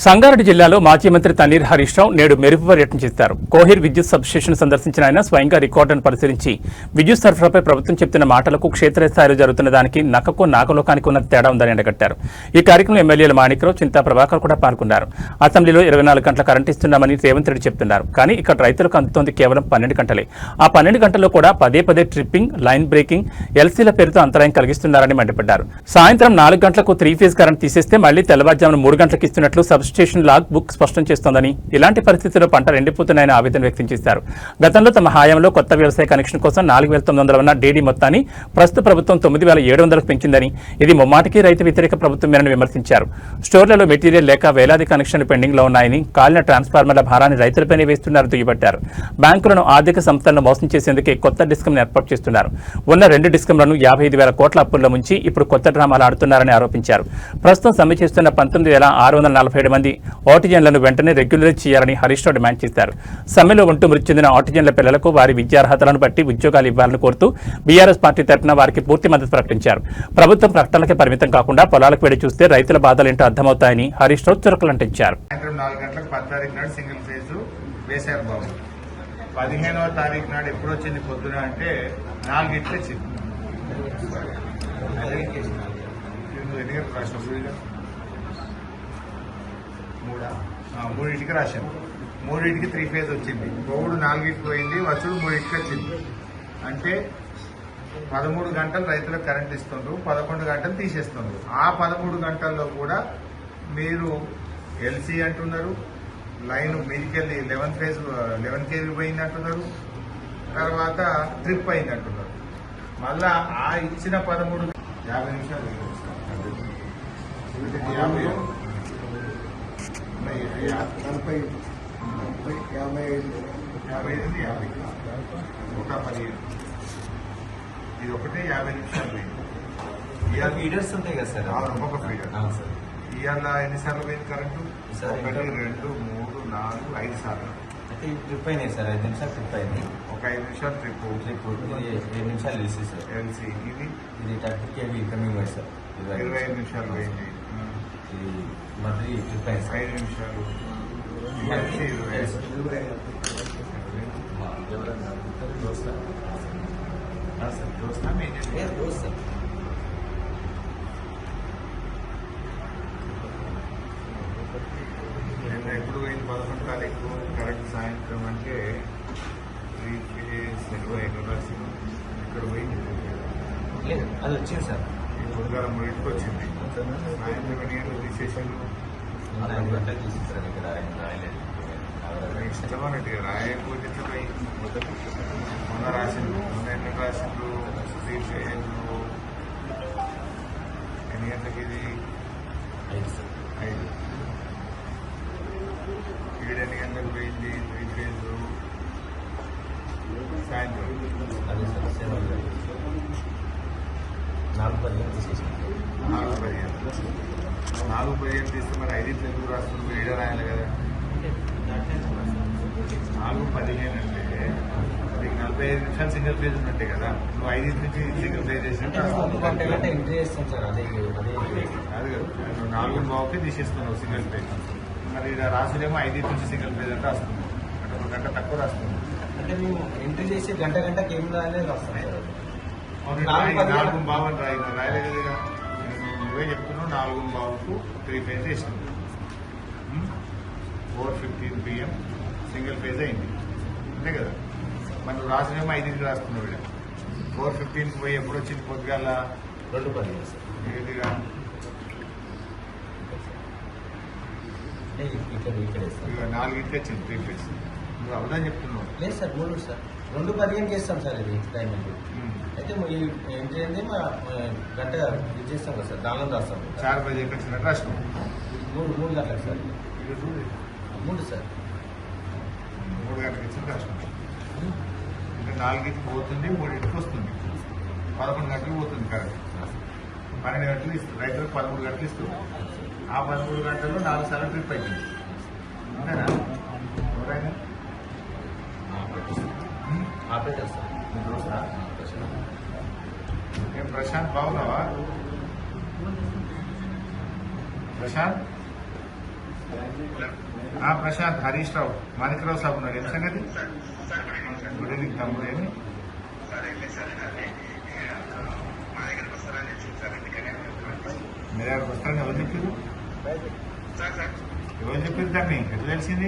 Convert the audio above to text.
సంగారెడ్డి జిల్లాలో మాజీ మంత్రి తన్నీర్ హరీష్ రావు నేడు మెరుపు పర్యటన చేశారు. కోహిర్ విద్యుత్ సబ్స్టేషన్ సందర్శించిన ఆయన స్వయంగా రికార్డును పరిశీలించి విద్యుత్ సరఫరాపై ప్రభుత్వం చెప్తున్న మాటలకు క్షేత్రస్థాయిలో జరుగుతున్న దానికి నక్కకు నాగలోకానికి ఉన్న తేడా ఉందని ఎండగట్టారు. ఈ కార్యక్రమంలో ఎమ్మెల్యేలు మాణిక్రావు, చింతా ప్రభాకర్ కూడా పాల్గొన్నారు. అసెంబ్లీలో 24 గంటల కరెంటు ఇస్తున్నామని రేవంత్ రెడ్డి చెప్తున్నారు. కానీ ఇక్కడ రైతులకు అందుతోంది కేవలం 12 గంటలే. ఆ 12 గంటల్లో కూడా పదే ట్రిప్పింగ్, లైన్ బ్రేకింగ్, ఎల్సీల పేరుతో అంతరాయం కలిగిస్తున్నారని మండిపడ్డారు. సాయంత్రం 4 గంటలకు 3 ఫేజ్ కరెంట్ తీసేస్తే మళ్లీ తెల్లవారుజామున 3 గంటలకు ఇస్తున్నట్లు స్టేషన్ లాగ్ బుక్ స్పష్టం చేస్తోందని, ఇలాంటి పరిస్థితుల్లో పంట ఎండిపోతున్నాయని ఆవేదన వ్యక్తం చేశారు. గతంలో తమ హయాంలో కొత్త వ్యవసాయ కనెక్షన్ కోసం 4,900 ఉన్న డీడీ మొత్తాన్ని ప్రస్తుత ప్రభుత్వం 9,700కు పెంచిందని, ఇది ముమ్మాటికి రైతు వ్యతిరేక ప్రభుత్వమేనని విమర్శించారు. స్టోర్లలో మెటీరియల్ లేక వేలాది కనెక్షన్లు పెండింగ్ లో ఉన్నాయని, కాలిన ట్రాన్స్ఫార్మర్ల భారాన్ని రైతులపైనే వేస్తున్నారని దుయ్యబట్టారు. బ్యాంకులను, ఆర్థిక సంస్థలను మోసం చేసేందుకే కొత్త డిస్కంను ఏర్పాటు చేస్తున్నారు. ఉన్న 2 డిస్కంలను 55,000 కోట్ల అప్పుల్లో ముంచి ఇప్పుడు కొత్త డ్రామాలు ఆడుతున్నారని ఆరోపించారు. ప్రస్తుతం సమ్మె చేస్తున్న 19,647 మంది ఆటిజన్లను వెంటనే రెగ్యులరైజ్ చేయాలని హరీష్ రావు డిమాండ్ చేశారు. సమ్మెలో ఉంటూ మృతి చెందిన ఆటిజన్ల పిల్లలకు వారి విద్యార్హతలను బట్టి ఉద్యోగాలు ఇవ్వాలని కోరుతూ బీఆర్ఎస్ పార్టీ తరఫున వారికి పూర్తి మద్దతు ప్రకటించారు. ప్రభుత్వం ప్రకటనలకే పరిమితం కాకుండా పొలాలకు వెళ్లి చూస్తే రైతుల బాధలేంటో అర్థమవుతాయని హరీష్ రావు చురకలంటించారు. 15వ తారీఖు నాడు ఎప్పుడు వచ్చింది పొద్దున అంటే 4 గంటలు వచ్చింది. మూడింటికి రాశాను. 3ంటికి 3 ఫేజ్ వచ్చింది. పోగుడు 4ంటికి పోయింది, వచ్చుడు 3ంటికి వచ్చింది. అంటే 13 గంటలు రైతులకు కరెంట్ ఇస్తుండ్రు, 11 గంటలు తీసేస్తుండ్రు. ఆ 13 గంటల్లో కూడా మీరు ఎల్సీ అంటున్నారు, లైన్ మీదికెళ్ళి 11 కేవీ పోయింది అంటున్నారు, తర్వాత ట్రిప్ అయింది అంటున్నారు. మళ్ళా ఆ ఇచ్చిన 50 నిమిషాలు 50 ఇది ఒకటే 50 నిమిషాలు పోయింది. ఫీడర్స్ ఉంటాయి కదా సార్, ఒక్కొక్క ఫీడర్. ఇవాళ ఎన్నిసార్లు పోయింది కరెంటు? 1, 2, 3, 4, 5 సార్లు. అయితే ట్రిప్ అయినాయి సార్, 5 నిమిషాలు ట్రిప్ అయింది. ఒక 5 నిమిషాలు ట్రిప్ 7 నిమిషాలు ఎల్సీ సార్. ఎల్సీ ఇది 30 కేవీ ఇన్కమింగ్ పోయింది సార్. 25 నిమిషాలు పోయింది. ఇది మళ్ళీ ట్రిప్ అయింది సార్. 5 నిమిషాలు ఎప్పుడు పోయింది? 11 తారీఖు కరెక్ట్ సాయంత్రం అంటే 3 ఫేజ్ 25 ఇక్కడ పోయింది. అది వచ్చింది సార్. ఈ పొద్దుగాల 3ంటికి వచ్చింది. సాయంత్రం 2 గంటలు తీసేసాను. ఇష్టమన్నట్టుగా రాయకపోతే ఎట్లా పోయి మొన్న రాసిండ్రు, మొన్న ఎన్ని రాసిండ్రు? 3 ఫేజ్ ఎన్ని గంటలకి? ఇది 5. ఈడ ఎన్ని గంటలకు పోయింది? 3 ఫేజ్ సాయంత్రం 4:15 తీస్తే మరి 5 ఎందుకు రాస్తుంది? ఈడ రాయాలి కదా. 4:15 అంటే నీకు 45 నిమిషాలు సింగిల్ ఫేజ్ ఉన్నట్టే కదా. నువ్వు 5 నుంచి సింగిల్ ఫేజ్ చేసినట్టు అది నువ్వు 4:15కి తీసేస్తున్నావు సింగిల్ ఫేజ్. మరి ఇలా రాసులేమో 5 నుంచి సింగిల్ ఫేజ్ అంటే వస్తుంది, అంటే 1 గంట తక్కువ రాస్తుంది. అంటే మేము ఎంట్రీ చేసి గంటకి ఏం రాయలేదు వస్తాం సార్. 4:15 రాయలేదు కదా. నువ్వే చెప్తున్నావు 4:15కు 3 ఫేజ్ వేసినావు. 4:15 PM సింగిల్ ఫేజ్ అయింది అంతే కదా. మరి నువ్వు రాసినేమో 5కి రాస్తున్నావు. ఇక్కడ 4:15కి పోయి ఎప్పుడు వచ్చింది? పొద్దుగాల 2:15 సార్. ఏదిగా ఇక్కడ 4కి వచ్చింది 3 ఫేజ్. నువ్వు అవదని చెప్తున్నావు. లేదు సార్, 3 సార్. 2:15 చేస్తాం సార్. ఇది టైం అండి. అయితే ఏంటి అంటే మా గంట ఇది చేస్తాం కదా సార్, దానిలో రాస్తాం. 4 బజేకి వచ్చినట్టు రాసినావు. 3 గంటలకు సార్. 3 సార్. 3 గంటలకు వచ్చినట్టు రాసినావు. ఇంకా 4కి పోతుంది, 3ంటికి వస్తుంది. 11 గంటలు పోతుంది కరెంట్. 12 గంటలు ఇస్తుంది. రైతులకు 13 గంటలు ఇస్తుంది. ఆ 13 గంటల్లో 4 సార్లు ట్రిప్ అవుతుంది అంతేనా? ఎవరైనా ఆపరేటర్ సార్. ఏం ప్రశాంత్ బాగున్నావా? ప్రశాంత్ ప్రశాంత్, హరీష్ రావు, మాణిక్రావు సాబ్ ఉన్నారు. ఏం సంగతి? గుడ్ ఈవినింగ్ తమ్ముడు. ఏమి మీ దగ్గరకు వస్తారని ఎవరు చెప్పారు? ఎవరు చెప్పారు దాన్ని? ఎట్లా తెలిసింది?